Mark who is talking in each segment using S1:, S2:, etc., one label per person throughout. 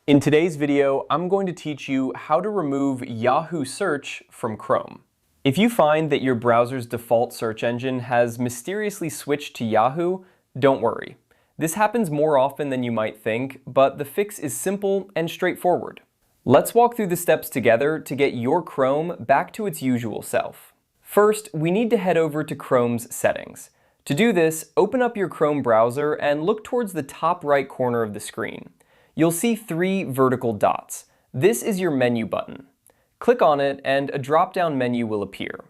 S1: In today's video, I'm going to teach you how to remove Yahoo Search from Chrome. If you find that your browser's default search engine has mysteriously switched to Yahoo, don't worry. This happens more often than you might think, but the fix is simple and straightforward. Let's walk through the steps together to get your Chrome back to its usual self. First, we need to head over to Chrome's settings. To do this, open up your Chrome browser and look towards the top right corner of the screen. You'll see 3 vertical dots. This is your menu button. Click on it and a drop-down menu will appear.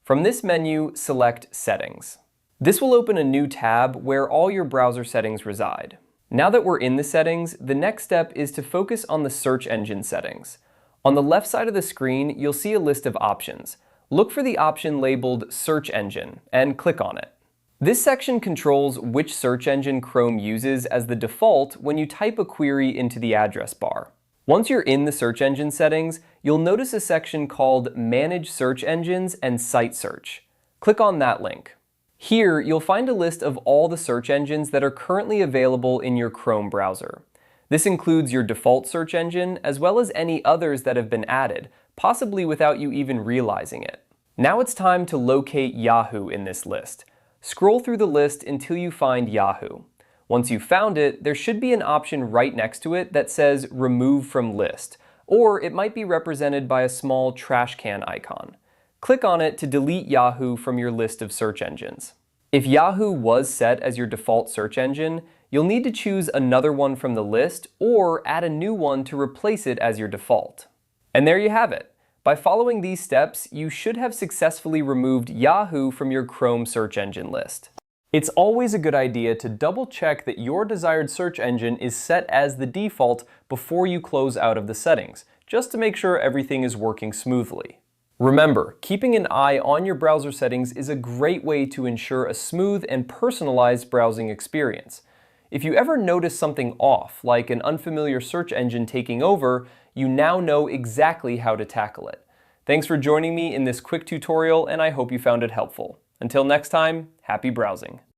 S1: From this menu, select Settings. This will open a new tab where all your browser settings reside. Now that we're in the settings, the next step is to focus on the search engine settings. On the left side of the screen, you'll see a list of options. Look for the option labeled Search Engine and click on it. This section controls which search engine Chrome uses as the default when you type a query into the address bar. Once you're in the search engine settings, you'll notice a section called Manage Search Engines and Site Search. Click on that link. Here, you'll find a list of all the search engines that are currently available in your Chrome browser. This includes your default search engine, as well as any others that have been added, possibly without you even realizing it. Now it's time to locate Yahoo in this list. Scroll through the list until you find Yahoo. Once you've found it, there should be an option right next to it that says Remove from List, or it might be represented by a small trash can icon. Click on it to delete Yahoo from your list of search engines. If Yahoo was set as your default search engine, you'll need to choose another one from the list or add a new one to replace it as your default. And there you have it. By following these steps, you should have successfully removed Yahoo from your Chrome search engine list. It's always a good idea to double check that your desired search engine is set as the default before you close out of the settings, just to make sure everything is working smoothly. Remember, keeping an eye on your browser settings is a great way to ensure a smooth and personalized browsing experience. If you ever notice something off, like an unfamiliar search engine taking over, you now know exactly how to tackle it. Thanks for joining me in this quick tutorial, and I hope you found it helpful. Until next time, happy browsing.